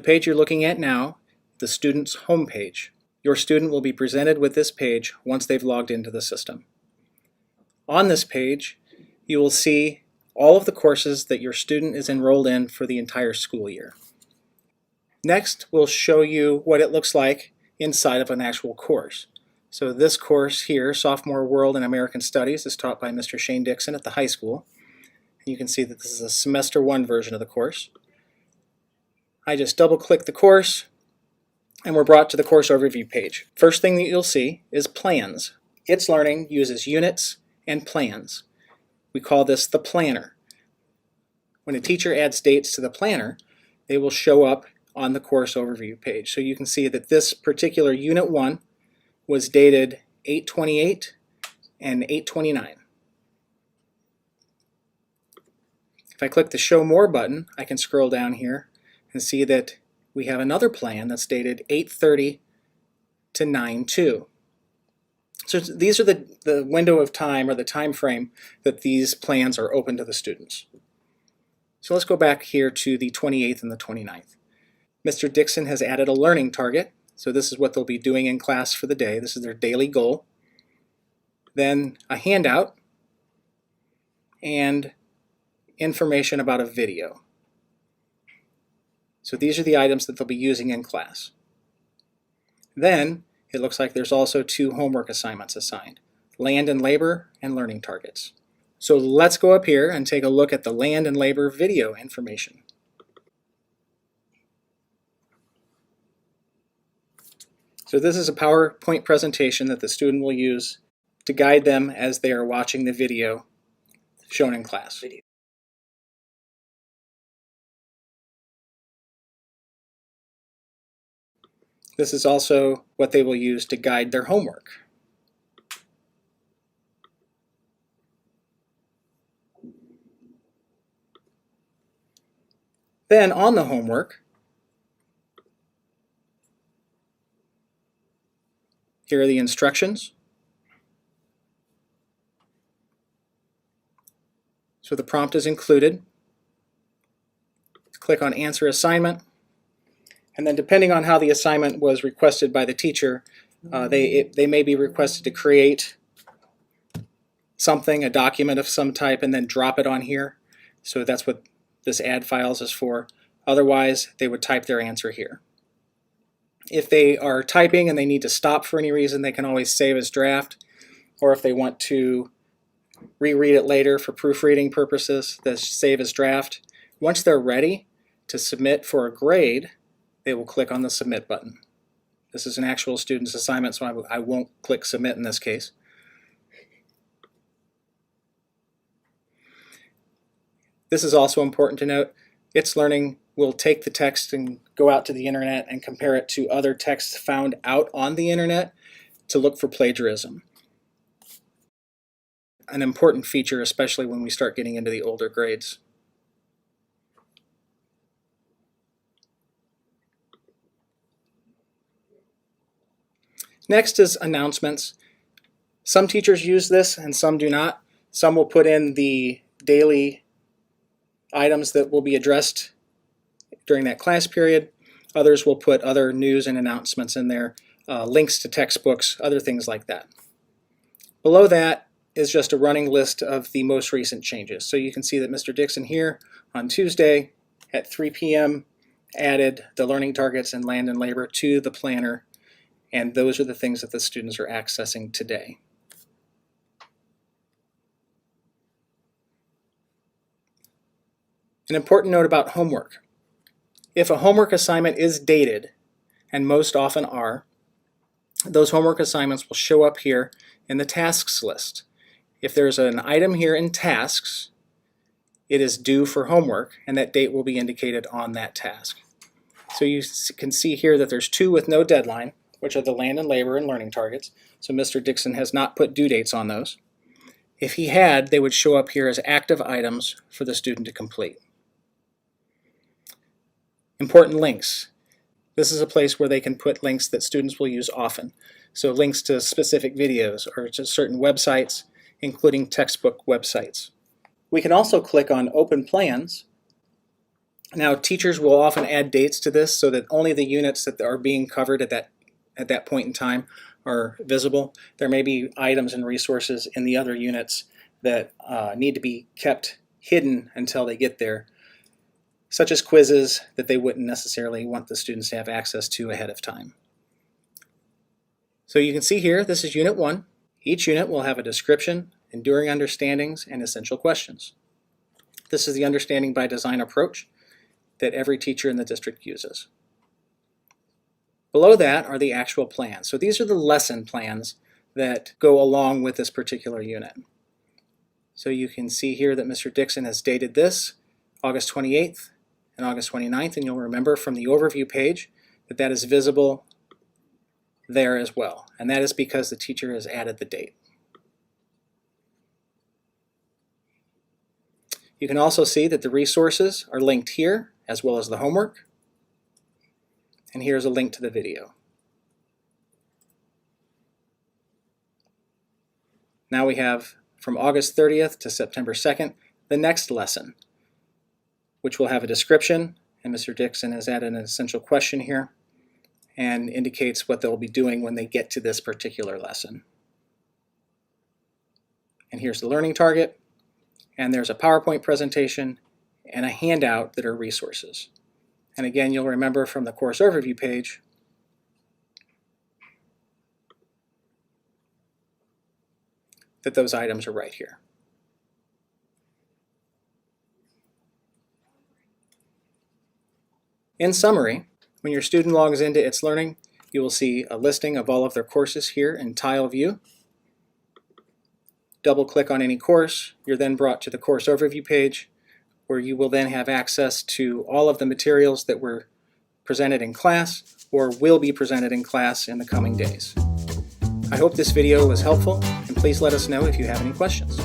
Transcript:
page you're looking at now, the student's home page. Your student will be presented with this page once they've logged into the system. On this page, you will see all of the courses that your student is enrolled in for the entire school year. Next, we'll show you what it looks like inside of an actual course. So this course here, Sophomore World and American Studies, is taught by Mr. Shane Dixon at the high school. You can see that this is a semester 1 version of the course. I just double-click the course and we're brought to the course overview page. First thing that you'll see is plans. Itslearning uses units and plans. We call this the planner. When a teacher adds dates to the planner, they will show up on the course overview page. So you can see that this particular Unit 1 was dated 8/28 and 8/29. If I click the Show More button, I can scroll down here and see that we have another plan that's dated 8/30 to 9/2. So these are the window of time or the time frame that these plans are open to the students. So let's go back here to the 28th and the 29th. Mr. Dixon has added a learning target. So this is what they'll be doing in class for the day. This is their daily goal. Then a handout and information about a video. So these are the items that they'll be using in class. Then it looks like there's also 2 homework assignments assigned, land and labor and learning targets. So let's go up here and take a look at the land and labor video information. So this is a PowerPoint presentation that the student will use to guide them as they are watching the video shown in class. This is also what they will use to guide their homework. Then on the homework, here are the instructions. So the prompt is included. Click on Answer Assignment. And then depending on how the assignment was requested by the teacher, they may be requested to create something, a document of some type, and then drop it on here. So that's what this add files is for. Otherwise, they would type their answer here. If they are typing and they need to stop for any reason, they can always save as draft. Or if they want to reread it later for proofreading purposes, they save as draft. Once they're ready to submit for a grade, they will click on the Submit button. This is an actual student's assignment, so I won't click Submit in this case. This is also important to note. Itslearning will take the text and go out to the internet and compare it to other texts found out on the internet to look for plagiarism. An important feature, especially when we start getting into the older grades. Next is announcements. Some teachers use this and some do not. Some will put in the daily items that will be addressed during that class period. Others will put other news and announcements in there, links to textbooks, other things like that. Below that is just a running list of the most recent changes. So you can see that Mr. Dixon here on Tuesday at 3 p.m. added the learning targets and land and labor to the planner, and those are the things that the students are accessing today. An important note about homework. If a homework assignment is dated, and most often are, those homework assignments will show up here in the tasks list. If there's an item here in tasks, it is due for homework, and that date will be indicated on that task. So you can see here that there's 2 with no deadline, which are the land and labor and learning targets. So Mr. Dixon has not put due dates on those. If he had, they would show up here as active items for the student to complete. Important links. This is a place where they can put links that students will use often. So links to specific videos or to certain websites, including textbook websites. We can also click on Open Plans Now, teachers will often add dates to this so that only the units that are being covered at that point in time are visible. There may be items and resources in the other units that need to be kept hidden until they get there, such as quizzes that they wouldn't necessarily want the students to have access to ahead of time. So you can see here, this is Unit 1. Each unit will have a description, enduring understandings, and essential questions. This is the understanding by design approach that every teacher in the district uses. Below that are the actual plans. So these are the lesson plans that go along with this particular unit. So you can see here that Mr. Dixon has dated this August 28th and August 29th, and you'll remember from the overview page that that is visible there as well. And that is because the teacher has added the date. You can also see that the resources are linked here, as well as the homework. And here's a link to the video. Now we have from August 30th to September 2nd, the next lesson, which will have a description, and Mr. Dixon has added an essential question here and indicates what they'll be doing when they get to this particular lesson. And here's the learning target, and there's a PowerPoint presentation and a handout that are resources. And again, you'll remember from the course overview page that those items are right here. In summary, when your student logs into Itslearning, you will see a listing of all of their courses here in tile view. Double-click on any course, you're then brought to the course overview page, where you will then have access to all of the materials that were presented in class or will be presented in class in the coming days. I hope this video was helpful, and please let us know if you have any questions.